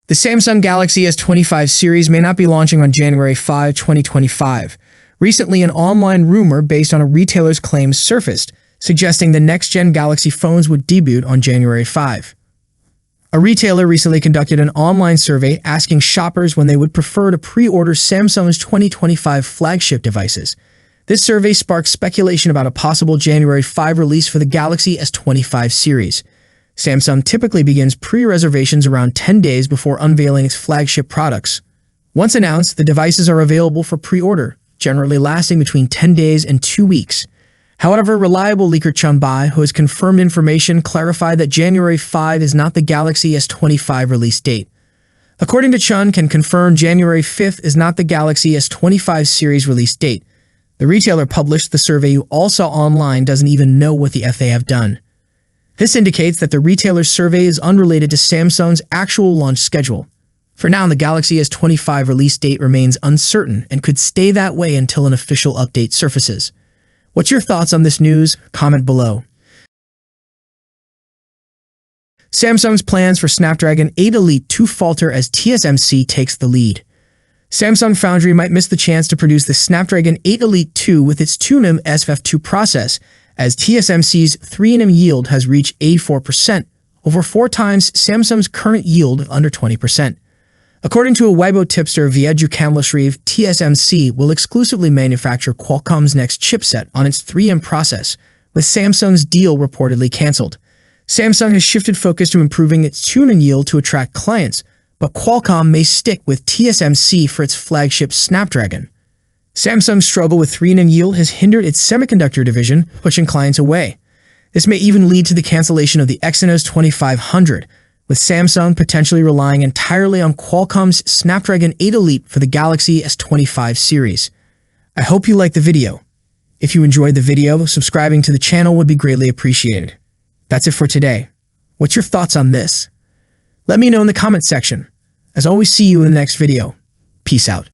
The Samsung Galaxy S25 series may not be launching on January 5, 2025. Recently, an online rumor based on a retailer's claims surfaced, suggesting the next-gen Galaxy phones would debut on January 5. A retailer recently conducted an online survey asking shoppers when they would prefer to pre-order Samsung's 2025 flagship devices. This survey sparked speculation about a possible January 5 release for the Galaxy S25 series. Samsung typically begins pre-reservations around 10 days before unveiling its flagship products. Once announced, the devices are available for pre-order, generally lasting between 10 days and 2 weeks. However, reliable leaker Chun Bai, who has confirmed information, clarified that January 5 is not the Galaxy S25 release date. According to Chun, can confirm January 5th is not the Galaxy S25 series release date. The retailer published the survey you all saw online doesn't even know what the FA have done. This indicates that the retailer's survey is unrelated to Samsung's actual launch schedule. For now, the Galaxy S25 release date remains uncertain and could stay that way until an official update surfaces. What's your thoughts on this news? Comment below. Samsung's plans for Snapdragon 8 Elite 2 falter as TSMC takes the lead. Samsung Foundry might miss the chance to produce the Snapdragon 8 Elite 2 with its 2nm SFF2 process, as TSMC's 3nm yield has reached 84%, over 4 times Samsung's current yield of under 20%. According to a Weibo tipster Vieju Kamlashriv, TSMC will exclusively manufacture Qualcomm's next chipset on its 3nm process, with Samsung's deal reportedly cancelled. Samsung has shifted focus to improving its 2nm yield to attract clients, but Qualcomm may stick with TSMC for its flagship Snapdragon. Samsung's struggle with 3nm yield has hindered its semiconductor division, pushing clients away. This may even lead to the cancellation of the Exynos 2500, with Samsung potentially relying entirely on Qualcomm's Snapdragon 8 Elite for the Galaxy S25 series. I hope you liked the video. If you enjoyed the video, subscribing to the channel would be greatly appreciated. That's it for today. What's your thoughts on this? Let me know in the comment section. As always, see you in the next video. Peace out.